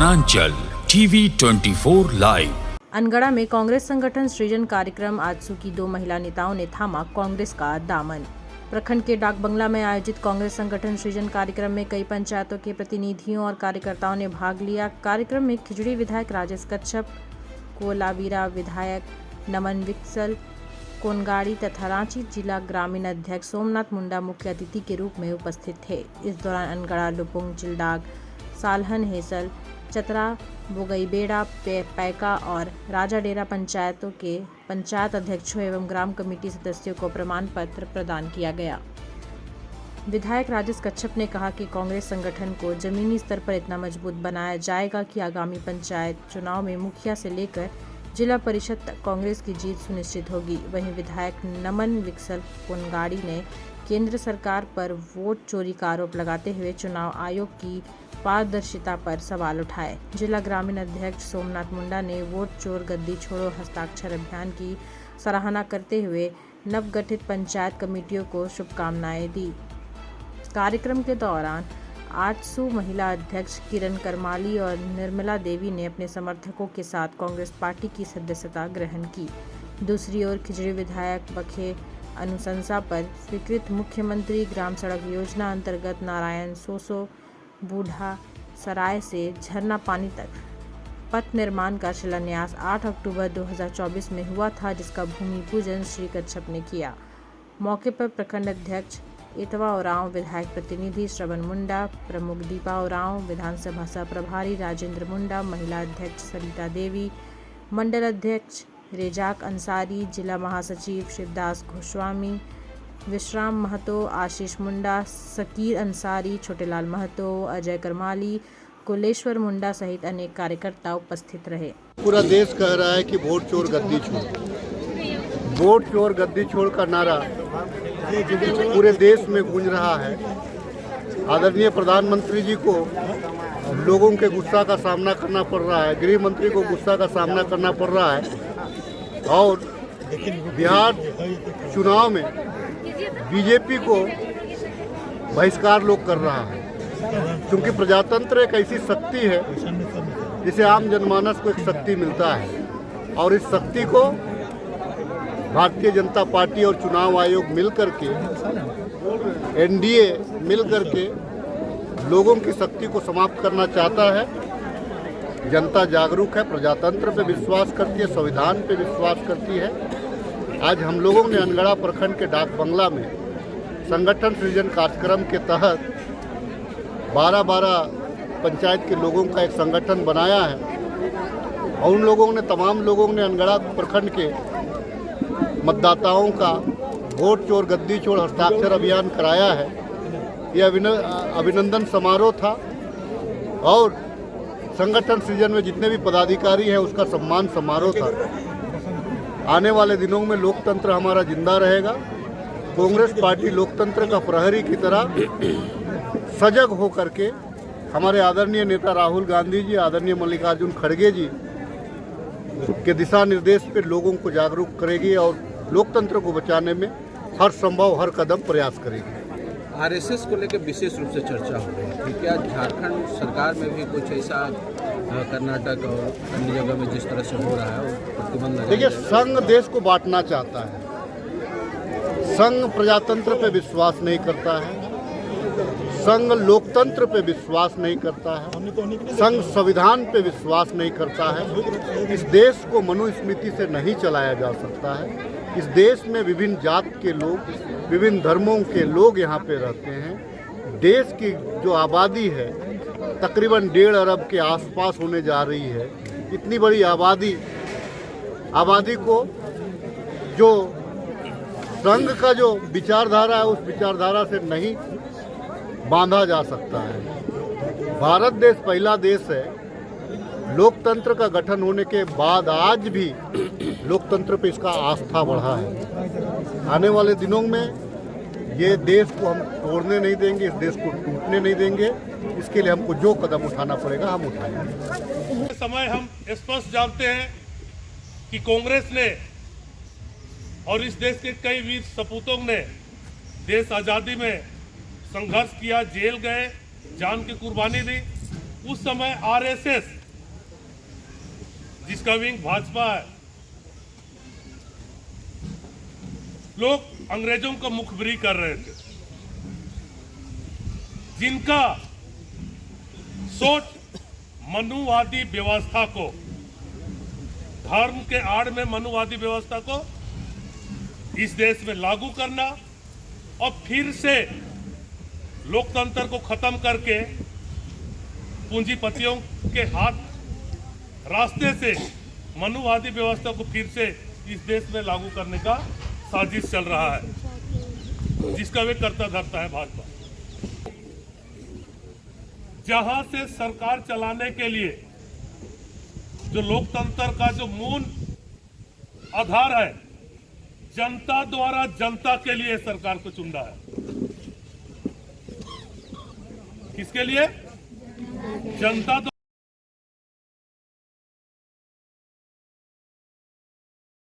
Uttaranchal TV 24 live. Angara में कांग्रेस संगठन सृजन कार्यक्रम आजसू की 2 महिला नेताओं ने थामा कांग्रेस का दामन। प्रखंड के डाक बंगला में आयोजित कांग्रेस संगठन सृजन कार्यक्रम में कई पंचायतों के प्रतिनिधियों और कार्यकर्ताओं ने भाग लिया। कार्यक्रम में खिजड़ी विधायक राजेश कच्छप, कोलावीरा विधायक नमन विक्सल, कोनगाड़ी तथा रांची जिला ग्रामीण अध्यक्ष सोमनाथ मुंडा मुख्य अतिथि के रूप में उपस्थित थे। इस दौरान अनगढ़ा, लुपुंग, चिल्डाग, सालहन, हेसल, चतरा, बुगईबेड़ा, पैका और राजाडेरा पंचायतों के पंचायत अध्यक्षों एवं ग्राम कमेटी सदस्यों को प्रमाण पत्र प्रदान किया गया। विधायक राजेश कच्छप ने कहा कि कांग्रेस संगठन को जमीनी स्तर पर इतना मजबूत बनाया जाएगा कि आगामी पंचायत चुनाव में मुखिया से लेकर जिला परिषद तक कांग्रेस की जीत सुनिश्चित होगी। वहीं विधायक नमन विक्सल कोनगाड़ी ने केंद्र सरकार पर वोट चोरी का आरोप लगाते हुए चुनाव आयोग की पारदर्शिता पर सवाल उठाए। जिला ग्रामीण अध्यक्ष सोमनाथ मुंडा ने वोट चोर गद्दी छोड़ो हस्ताक्षर अभियान की सराहना करते हुए नवगठित पंचायत कमेटियों को शुभकामनाएं दी। कार्यक्रम के दौरान आजसू महिला अध्यक्ष किरण करमाली और निर्मला देवी ने अपने समर्थकों के साथ कांग्रेस पार्टी की सदस्यता ग्रहण की। दूसरी ओर खिजड़ी विधायक बखे अनुशंसा पर स्वीकृत मुख्यमंत्री ग्राम सड़क योजना अंतर्गत नारायण सोसो बूढ़ा सराय से झरना पानी तक पथ निर्माण का शिलान्यास 8 अक्टूबर 2024 में हुआ था, जिसका भूमि पूजन श्री कच्छप ने किया। मौके पर प्रखंड अध्यक्ष इतवा ओरांव, विधायक प्रतिनिधि श्रवण मुंडा, प्रमुख दीपा ओरांव, विधानसभा सह प्रभारी राजेंद्र मुंडा, महिला अध्यक्ष सरिता देवी, मंडल अध्यक्ष रेजाक अंसारी, जिला महासचिव शिवदास गोस्वामी, विश्राम महतो, आशीष मुंडा, सकीर अंसारी, छोटेलाल महतो, अजय करमाली, कुलेश्वर मुंडा सहित अनेक कार्यकर्ता उपस्थित रहे। पूरा देश कह रहा है कि वोट चोर गद्दी छोड़, वोट चोर गद्दी छोड़ का नारा पूरे देश में गूंज रहा है। आदरणीय प्रधानमंत्री जी को लोगों के गुस्सा का सामना करना पड़ रहा है, गृह मंत्री को गुस्सा का सामना करना पड़ रहा है और बिहार चुनाव में बीजेपी को बहिष्कार लोग कर रहा है, क्योंकि प्रजातंत्र एक ऐसी शक्ति है जिसे आम जनमानस को एक शक्ति मिलता है और इस शक्ति को भारतीय जनता पार्टी और चुनाव आयोग मिलकर के, एनडीए मिलकर के लोगों की शक्ति को समाप्त करना चाहता है। जनता जागरूक है, प्रजातंत्र पे विश्वास करती है, संविधान पे विश्वास करती है। आज हम लोगों ने अनगढ़ा प्रखंड के डाक बंगला में संगठन सृजन कार्यक्रम के तहत 12 पंचायत के लोगों का एक संगठन बनाया है और उन लोगों ने, तमाम लोगों ने अनगढ़ा प्रखंड के मतदाताओं का वोट चोर गद्दी छोड़ हस्ताक्षर अभियान कराया है। यह अभिनंदन समारोह था और संगठन सृजन में जितने भी पदाधिकारी हैं उसका सम्मान समारोह था। आने वाले दिनों में लोकतंत्र हमारा जिंदा रहेगा। कांग्रेस पार्टी लोकतंत्र का प्रहरी की तरह सजग होकर के हमारे आदरणीय नेता राहुल गांधी जी, आदरणीय मल्लिकार्जुन खड़गे जी के दिशा निर्देश पे लोगों को जागरूक करेगी और लोकतंत्र को बचाने में हर संभव हर कदम प्रयास करेगी। आरएसएस को लेकर विशेष रूप से चर्चा हो रही है, क्या झारखंड सरकार में भी कुछ ऐसा कर्नाटक और अन्य जगह में जिस तरह से हो रहा है प्रतिबंध? देखिए, संघ देश को बांटना चाहता है, संघ प्रजातंत्र पे विश्वास नहीं करता है, संघ लोकतंत्र पे विश्वास नहीं करता है, संघ संविधान पे विश्वास नहीं करता है। इस देश को मनुस्मृति से नहीं चलाया जा सकता है। इस देश में विभिन्न जात के लोग, विभिन्न धर्मों के लोग यहाँ पे रहते हैं। देश की जो आबादी है तकरीबन 1.5 अरब के आसपास होने जा रही है। इतनी बड़ी आबादी को जो संघ का जो विचारधारा है उस विचारधारा से नहीं बांधा जा सकता है। भारत देश पहला देश है, लोकतंत्र का गठन होने के बाद आज भी लोकतंत्र पे इसका आस्था बढ़ा है। आने वाले दिनों में ये देश को हम तोड़ने नहीं देंगे, इस देश को टूटने नहीं देंगे। इसके लिए हमको जो कदम उठाना पड़ेगा हम उठाएंगे। समय हम स्पष्ट जानते हैं कि कांग्रेस ने और इस देश के कई वीर सपूतों ने देश आज़ादी में संघर्ष किया, जेल गए, जान की कुर्बानी दी। उस समय आरएसएस जिसका विंग भाजपा है, लोग अंग्रेजों को मुखबिरी कर रहे थे, जिनका सोच मनुवादी व्यवस्था को, धर्म के आड़ में मनुवादी व्यवस्था को इस देश में लागू करना और फिर से लोकतंत्र को खत्म करके पूंजीपतियों के हाथ रास्ते से मनुवादी व्यवस्था को फिर से इस देश में लागू करने का साजिश चल रहा है, जिसका वे करता धरता है भाजपा। जहां से सरकार चलाने के लिए जो लोकतंत्र का जो मूल आधार है, जनता द्वारा जनता के लिए सरकार को चुना है। किसके लिए? जनता